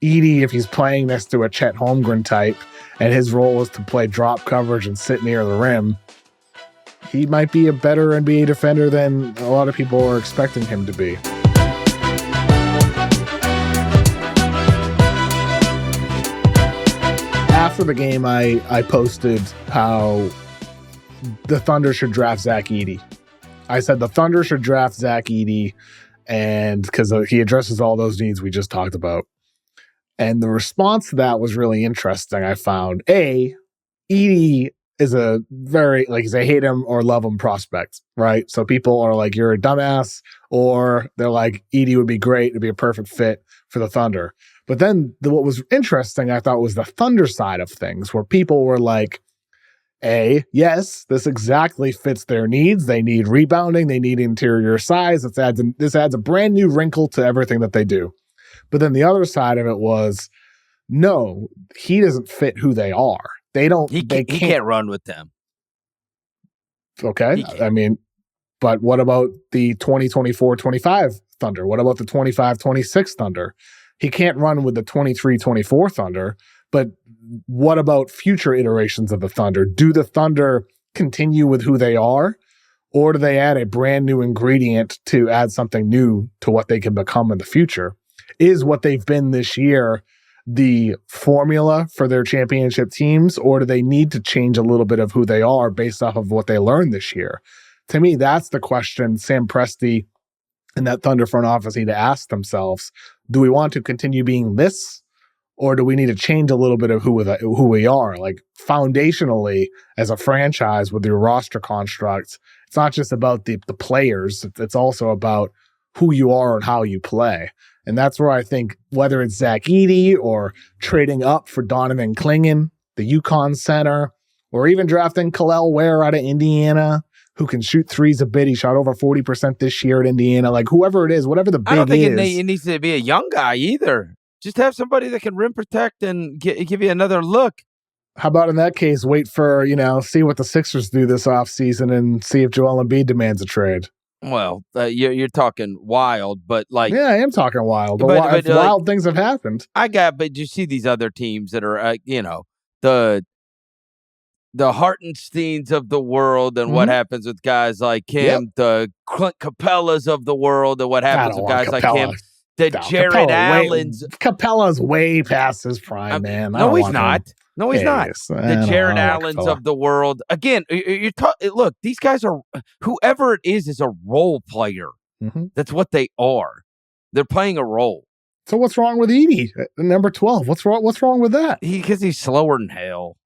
Edey, if he's playing next to a Chet Holmgren type and his role is to play drop coverage and sit near the rim, he might be a better NBA defender than a lot of people are expecting him to be. After the game, I posted how the Thunder should draft Zach Edey. I said the Thunder should draft Zach Edey, and because he addresses all those needs we just talked about. And the response to that was really interesting. I found Edey is a very, like, he's a hate him or love him prospect, right? So people are like, you're a dumbass, or they're like, Edey would be great. It'd be a perfect fit for the Thunder. But then what was interesting, I thought, was the Thunder side of things, where people were like, yes, this exactly fits their needs. They need rebounding. They need interior size. This adds a brand new wrinkle to everything that they do. But then the other side of it was, no, he doesn't fit who they are. He can't run with them. Okay. I mean, but what about the 2024-25 Thunder? What about the 25-26 Thunder? He can't run with the 23-24 Thunder, but what about future iterations of the Thunder? Do the Thunder continue with who they are, or do they add a brand new ingredient to add something new to what they can become in the future? Is what they've been this year the formula for their championship teams, or do they need to change a little bit of who they are based off of what they learned this year? To me, that's the question Sam Presti and that Thunder front office need to ask themselves. Do we want to continue being this, or do we need to change a little bit of who we are? Like, foundationally, as a franchise with your roster construct, it's not just about the players. It's also about who you are and how you play. And that's where I think, whether it's Zach Edey or trading up for Donovan Clingan, the UConn center, or even drafting Khalil Ware out of Indiana, who can shoot threes a bit. He shot over 40% this year at Indiana. Like, whoever it is, whatever the big is. I don't think it needs to be a young guy either. Just have somebody that can rim protect and give you another look. How about in that case, wait for, see what the Sixers do this offseason and see if Joel Embiid demands a trade? Well, you're talking wild, but like... Yeah, I am talking wild. But wild things have happened. But you see these other teams that are, the Hartensteins of the world and what happens with guys like him, the Clint Capellas of the world and what happens with guys like him. The Jared Allens. Capella's way past his prime, man. No, he's not. No, he's not. The Jared Allens of the world. Again, look, these guys are, whoever it is a role player. Mm-hmm. That's what they are. They're playing a role. So what's wrong with Edey, number 12? What's wrong with that? Because he's slower than hell.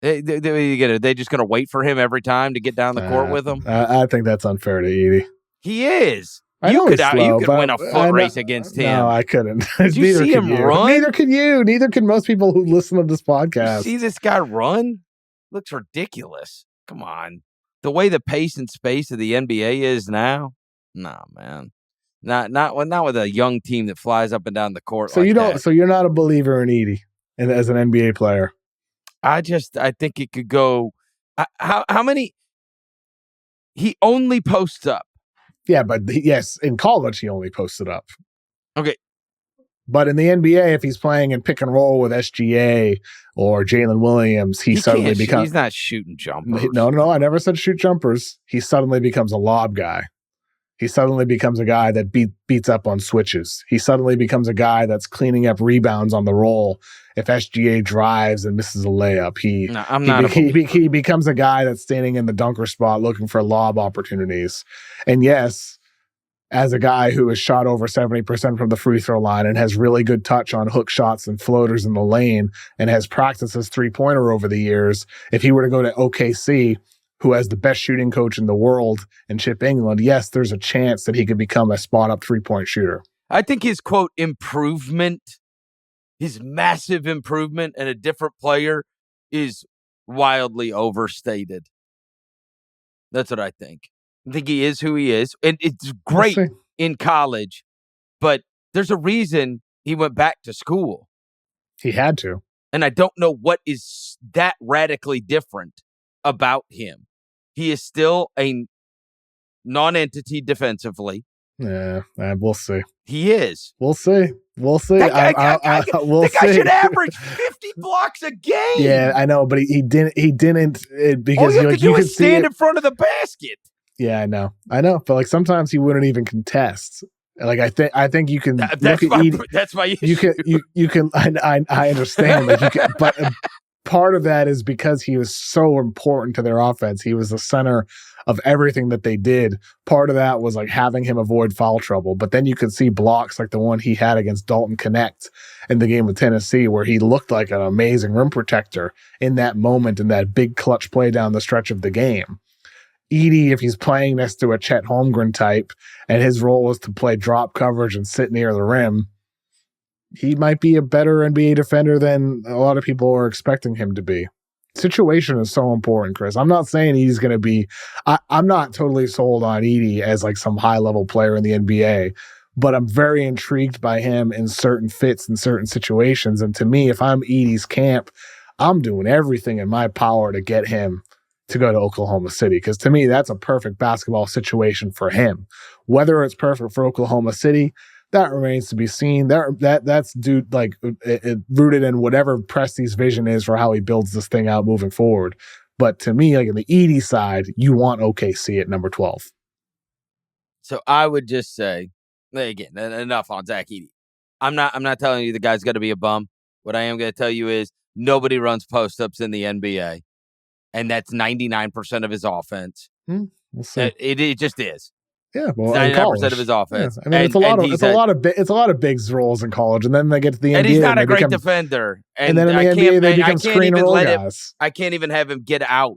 They just going to wait for him every time to get down the court with him? I think that's unfair to Edey. He is. You could win a foot race against him. No, I couldn't. Did you see him run? Neither could you. Neither can most people who listen to this podcast. You see this guy run? Looks ridiculous. Come on. The way the pace and space of the NBA is now? Nah, man. Not with a young team that flies up and down the court. So So you're not a believer in Edey as an NBA player? I think it could go. How many? He only posts up. Yeah, but yes, in college he only posted up. Okay. But in the NBA, if he's playing in pick and roll with SGA or Jalen Williams, he suddenly becomes... He's not shooting jumpers. No, I never said shoot jumpers. He suddenly becomes a lob guy. He suddenly becomes a guy that beats up on switches. He suddenly becomes a guy that's cleaning up rebounds on the roll. If SGA drives and misses a layup, he becomes a guy that's standing in the dunker spot looking for lob opportunities. And yes, as a guy who has shot over 70% from the free throw line and has really good touch on hook shots and floaters in the lane and has practiced his three-pointer over the years, if he were to go to OKC, who has the best shooting coach in the world, and Chip England, yes, there's a chance that he could become a spot-up three-point shooter. I think his, quote, improvement, his massive improvement and a different player is wildly overstated. That's what I think. I think he is who he is. And it's great in college, but there's a reason he went back to school. He had to. And I don't know what is that radically different about him. He is still a non-entity defensively. Yeah, we'll see. He is. We'll see. We'll see. That guy, we'll that guy see. should average 50 blocks a game. Yeah, I know, but he didn't. He didn't because all you have to do is stand see in front of the basket. Yeah, I know. But like sometimes he wouldn't even contest. Like I think you can look at Edey. That's my issue. You can. I understand. Like you can, but part of that is because he was so important to their offense. He was the center of everything that they did. Part of that was like having him avoid foul trouble. But then you could see blocks like the one he had against Dalton Connect in the game with Tennessee, where he looked like an amazing rim protector in that moment, in that big clutch play down the stretch of the game. Edey, if he's playing next to a Chet Holmgren type and his role is to play drop coverage and sit near the rim, he might be a better NBA defender than a lot of people are expecting him to be. Situation is so important, Chris. I'm not saying he's going to be I'm not totally sold on Edey as like some high-level player in the NBA, but I'm very intrigued by him in certain fits and certain situations. And to me, if I'm Edey's camp, I'm doing everything in my power to get him to go to Oklahoma City, because to me, that's a perfect basketball situation for him. Whether it's perfect for Oklahoma City, that remains to be seen. That's dude like it rooted in whatever Presti's vision is for how he builds this thing out moving forward. But to me, like in the Edey side, you want OKC at number 12. So I would just say, again, enough on Zach Edey. I'm not telling you the guy's going to be a bum. What I am going to tell you is nobody runs post-ups in the NBA. And that's 99% of his offense. We'll see. It just is. Yeah, well, 99% of his offense. Yeah. I mean, it's a lot of big roles in college, and then they get to the NBA, and he's not a great defender. And then in the NBA, they become screen and roll guys. I can't even have him get out.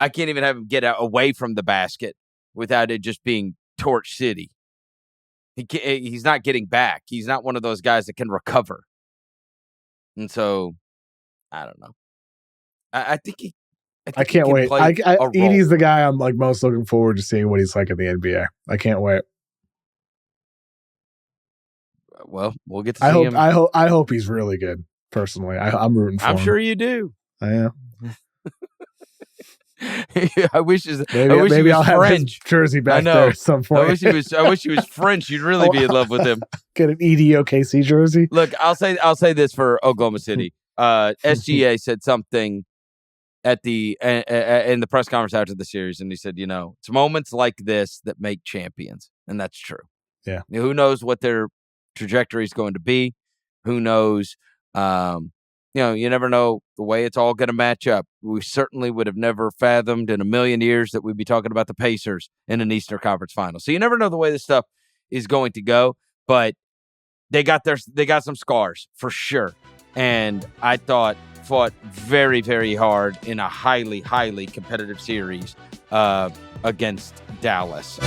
I can't even have him get out away from the basket without it just being torch city. He's not getting back. He's not one of those guys that can recover. And so, I don't know. I think I can't wait. Edey's the guy I'm like most looking forward to seeing what he's like in the NBA. I can't wait. Well, we'll get to see him. I hope he's really good. Personally, I'm rooting for him. I'm sure you do. I am. I wish maybe I'll have his jersey back there at some point. I wish he was French. You'd really be in love with him. Get an Edey OKC jersey. Look, I'll say this for Oklahoma City. SGA said something at in the press conference after the series, and he said, it's moments like this that make champions, and that's true. Yeah. Who knows what their trajectory is going to be? Who knows? You never know the way it's all going to match up. We certainly would have never fathomed in a million years that we'd be talking about the Pacers in an Eastern Conference final. So you never know the way this stuff is going to go, but they got some scars for sure. And I thought fought very, very hard in a highly, highly competitive series against Dallas.